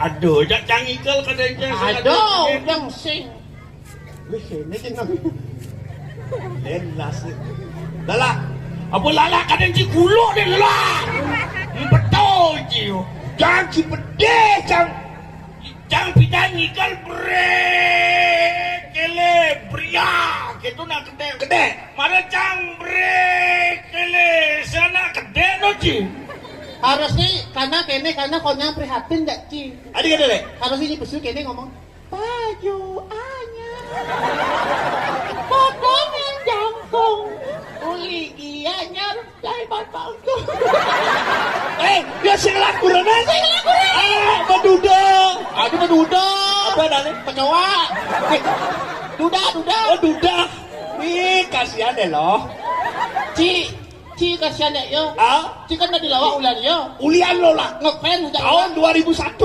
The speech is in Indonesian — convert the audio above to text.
Aduh, jak cangikel kadang Aduh, udang sing. Wih, ini kan lenas nih. Dala, apa lala kadang ci kulo deh lah. Betul ci. jangan cipede, cang. Jang bidang ikan brek kele bria gitu nak gede. Mana cang brek kele sana gede no ci. Harusnya karena konya prihatin gak Ci. Adik ada deh. Harusnya ini besul kene ngomong baju anyar potongan jangkung uli gianyar laiban bangku. Dia sing laku rene. Menduda. Aduh menduda. Apa nane? Kecoa. Duda. Oh, duda. Wih, kasihan deh loh. Ci kasihan ya yo. Ah, Ci kan tadi lawak ulan yo. ulian lo lah. Ngefans udah Tahun 2001.